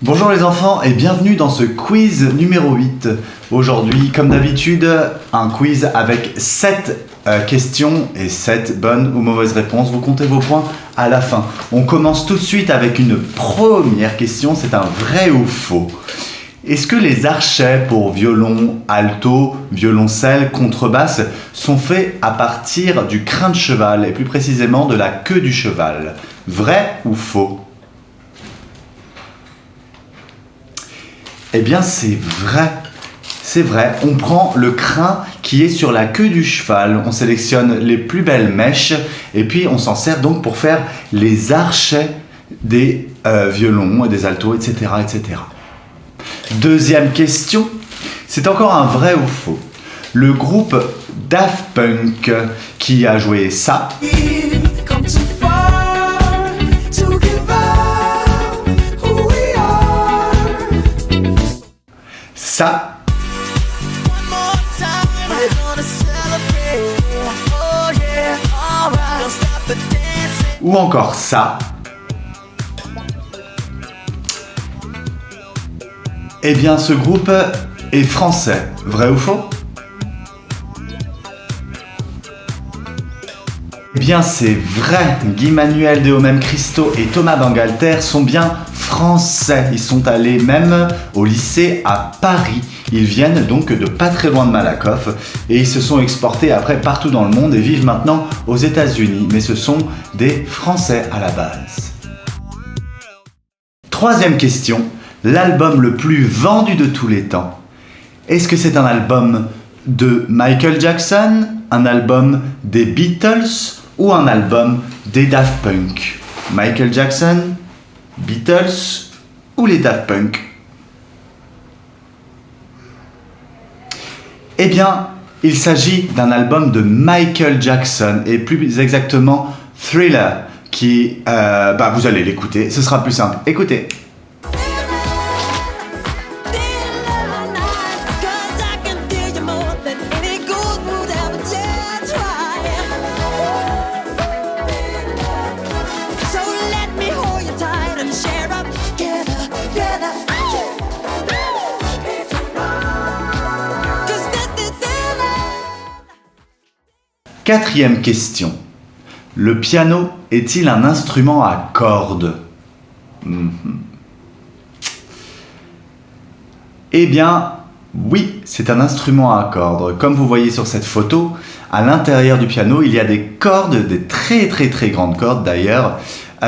Bonjour les enfants et bienvenue dans ce quiz numéro 8. Aujourd'hui, comme d'habitude, un quiz avec 7 questions et 7 bonnes ou mauvaises réponses. Vous comptez vos points à la fin. On commence tout de suite avec une première question, c'est un vrai ou faux. Est-ce que les archets pour violon, alto, violoncelle, contrebasse sont faits à partir du crin de cheval et plus précisément de la queue du cheval? Vrai ou faux? Eh bien, c'est vrai. C'est vrai. On prend le crin qui est sur la queue du cheval. On sélectionne les plus belles mèches et puis on s'en sert donc pour faire les archets des violons, des altos, etc., etc. Deuxième question. C'est encore un vrai ou faux. Le groupe Daft Punk qui a joué ça. Ça. Ou encore ça. Eh bien, ce groupe est français. Vrai ou faux? Eh bien, c'est vrai. Guy Manuel de Homem Christo et Thomas Bangalter sont bien français. Ils sont allés même au lycée à Paris. Ils viennent donc de pas très loin de Malakoff et ils se sont exportés après partout dans le monde et vivent maintenant aux États-Unis. Mais ce sont des Français à la base. Troisième question. L'album le plus vendu de tous les temps. Est-ce que c'est un album de Michael Jackson, un album des Beatles ou un album des Daft Punk? Michael Jackson, Beatles ou les Daft Punk? Eh bien, il s'agit d'un album de Michael Jackson et plus exactement Thriller qui, vous allez l'écouter, ce sera plus simple. Écoutez. Quatrième question. Le piano est-il un instrument à cordes? Eh bien, oui, c'est un instrument à cordes. Comme vous voyez sur cette photo, à l'intérieur du piano, il y a des cordes, des très très très grandes cordes d'ailleurs,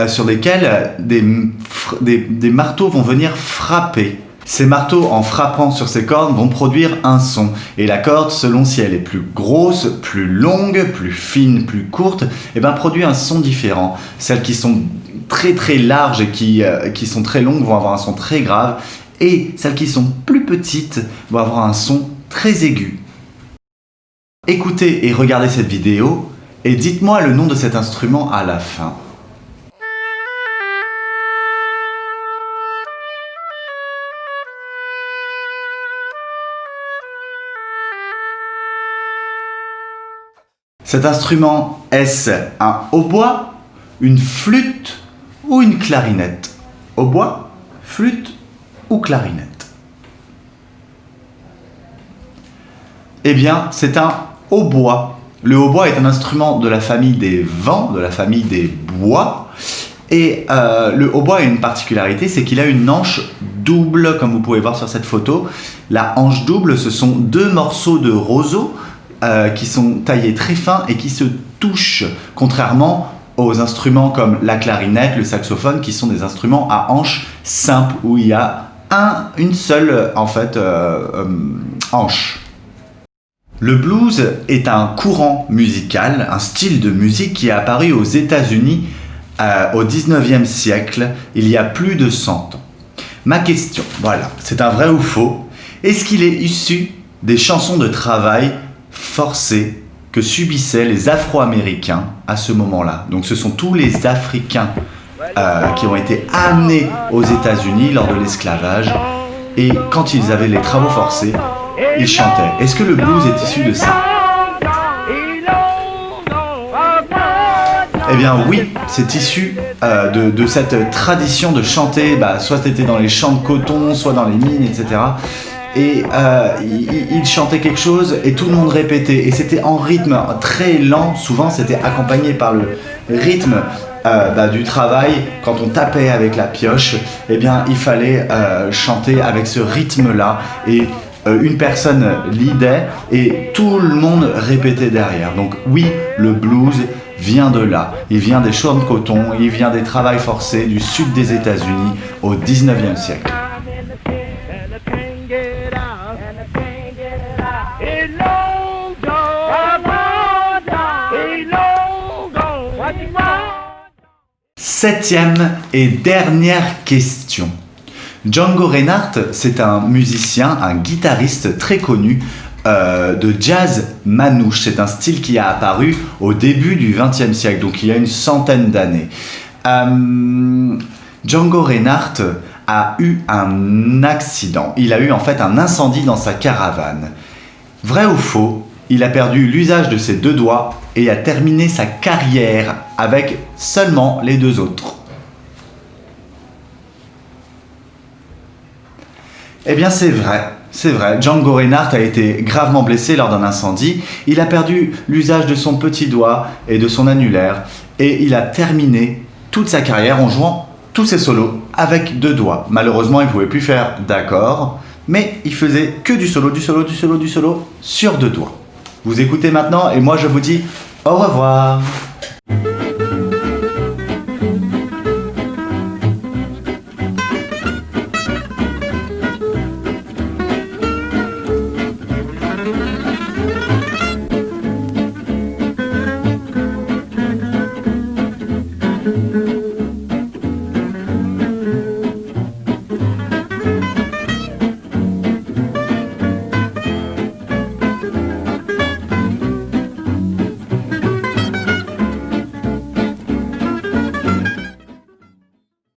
sur lesquelles des marteaux vont venir frapper. Ces marteaux, en frappant sur ces cordes, vont produire un son. Et la corde, selon si elle est plus grosse, plus longue, plus fine, plus courte, produit un son différent. Celles qui sont très très larges et qui sont très longues vont avoir un son très grave. Et celles qui sont plus petites vont avoir un son très aigu. Écoutez et regardez cette vidéo et dites-moi le nom de cet instrument à la fin. Cet instrument, est-ce un hautbois, une flûte ou une clarinette? Hautbois, flûte ou clarinette? Eh bien, c'est un hautbois. Le hautbois est un instrument de la famille des vents, de la famille des bois. Et le hautbois a une particularité, c'est qu'il a une hanche double, comme vous pouvez voir sur cette photo. La hanche double, ce sont deux morceaux de roseau qui sont taillés très fins et qui se touchent, contrairement aux instruments comme la clarinette, le saxophone, qui sont des instruments à hanche simple, où il y a une seule hanche. Le blues est un courant musical, un style de musique qui est apparu aux États-Unis au 19e siècle, il y a plus de 100 ans. Ma question, voilà, c'est un vrai ou faux? Est-ce qu'il est issu des chansons de travail forcées que subissaient les Afro-Américains à ce moment-là? Donc ce sont tous les Africains qui ont été amenés aux États-Unis lors de l'esclavage et quand ils avaient les travaux forcés, ils chantaient. Est-ce que le blues est issu de ça? Eh bien oui, c'est issu de cette tradition de chanter, soit c'était dans les champs de coton, soit dans les mines, etc. Et il chantait quelque chose et tout le monde répétait. Et c'était en rythme très lent, souvent c'était accompagné par le rythme du travail. Quand on tapait avec la pioche, eh bien il fallait chanter avec ce rythme-là. Et une personne leadait et tout le monde répétait derrière. Donc oui, le blues vient de là. Il vient des champs de coton, il vient des travails forcés du sud des États-Unis au 19e siècle. Septième et dernière question. Django Reinhardt, c'est un musicien, un guitariste très connu de jazz manouche. C'est un style qui a apparu au début du XXe siècle, donc il y a une centaine d'années. Django Reinhardt a eu un accident. Il a eu en fait un incendie dans sa caravane. Vrai ou faux, il a perdu l'usage de ses deux doigts et a terminé sa carrière avec seulement les deux autres. Eh bien c'est vrai. Django Reinhardt a été gravement blessé lors d'un incendie. Il a perdu l'usage de son petit doigt et de son annulaire. Et il a terminé toute sa carrière en jouant tous ses solos avec deux doigts. Malheureusement, il ne pouvait plus faire d'accords, mais il faisait que du solo sur deux doigts. Vous écoutez maintenant et moi je vous dis au revoir.